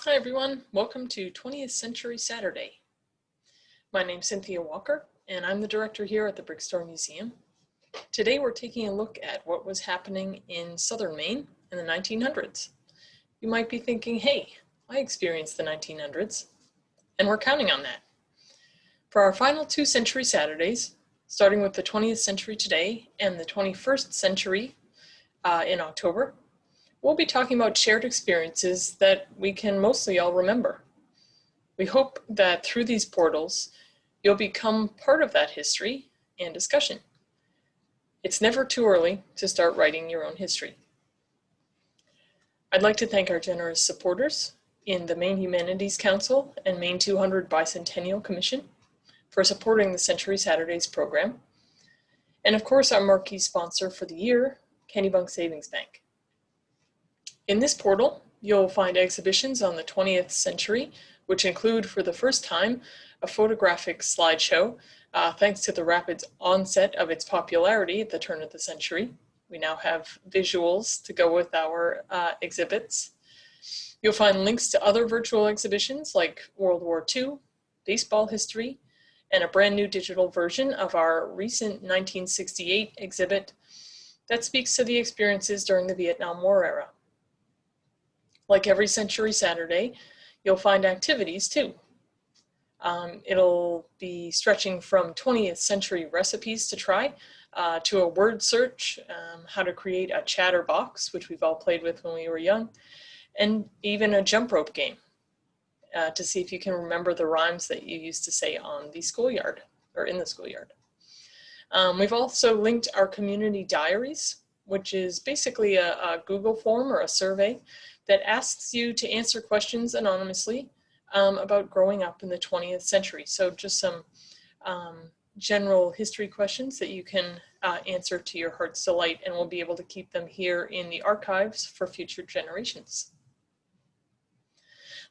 Hi everyone, welcome to 20th Century Saturday. My name's Cynthia Walker and I'm the director here at the Brickstore Museum. Today we're taking a look at what was happening in southern Maine in the 1900s. You might be thinking, hey, I experienced the 1900s, and we're counting on that. For our final 2 Century Saturdays, starting with the 20th century today and the 21st century in October, we'll be talking about shared experiences that we can mostly all remember. We hope that through these portals, you'll become part of that history and discussion. It's never too early to start writing your own history. I'd like to thank our generous supporters in the Maine Humanities Council and Maine 200 Bicentennial Commission for supporting the Century Saturdays program. And of course, our marquee sponsor for the year, Kennebunk Savings Bank. In this portal, you'll find exhibitions on the 20th century, which include, for the first time, a photographic slideshow, thanks to the rapid onset of its popularity at the turn of the century. We now have visuals to go with our exhibits. You'll find links to other virtual exhibitions like World War II, baseball history, and a brand new digital version of our recent 1968 exhibit that speaks to the experiences during the Vietnam War era. Like every Century Saturday, you'll find activities too. It'll be stretching from 20th century recipes to try, to a word search, how to create a chatterbox, which we've all played with when we were young, and even a jump rope game to see if you can remember the rhymes that you used to say on the schoolyard or in the schoolyard. We've also linked our community diaries, which is basically a Google form or a survey that asks you to answer questions anonymously about growing up in the 20th century. So just some general history questions that you can answer to your heart's delight, and we'll be able to keep them here in the archives for future generations.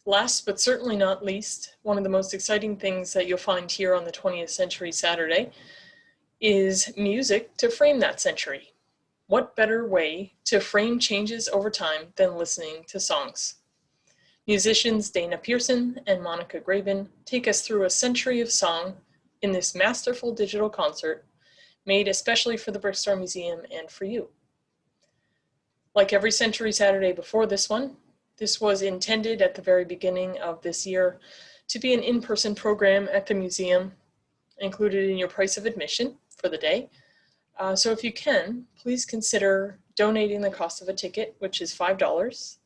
Last but certainly not least, one of the most exciting things that you'll find here on the 20th Century Saturday is music to frame that century. What better way to frame changes over time than listening to songs? Musicians Dana Pearson and Monica Graben take us through a century of song in this masterful digital concert made especially for the Brickstore Museum and for you. Like every Century Saturday before this one, this was intended at the very beginning of this year to be an in-person program at the museum, included in your price of admission for the day. So if you can, please consider donating the cost of a ticket, which is $5,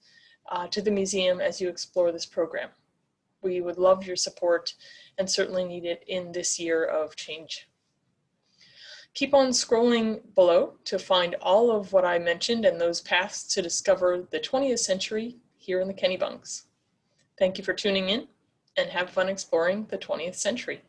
to the museum as you explore this program. We would love your support and certainly need it in this year of change. Keep on scrolling below to find all of what I mentioned and those paths to discover the 20th century here in the Kennebunks. Thank you for tuning in and have fun exploring the 20th century.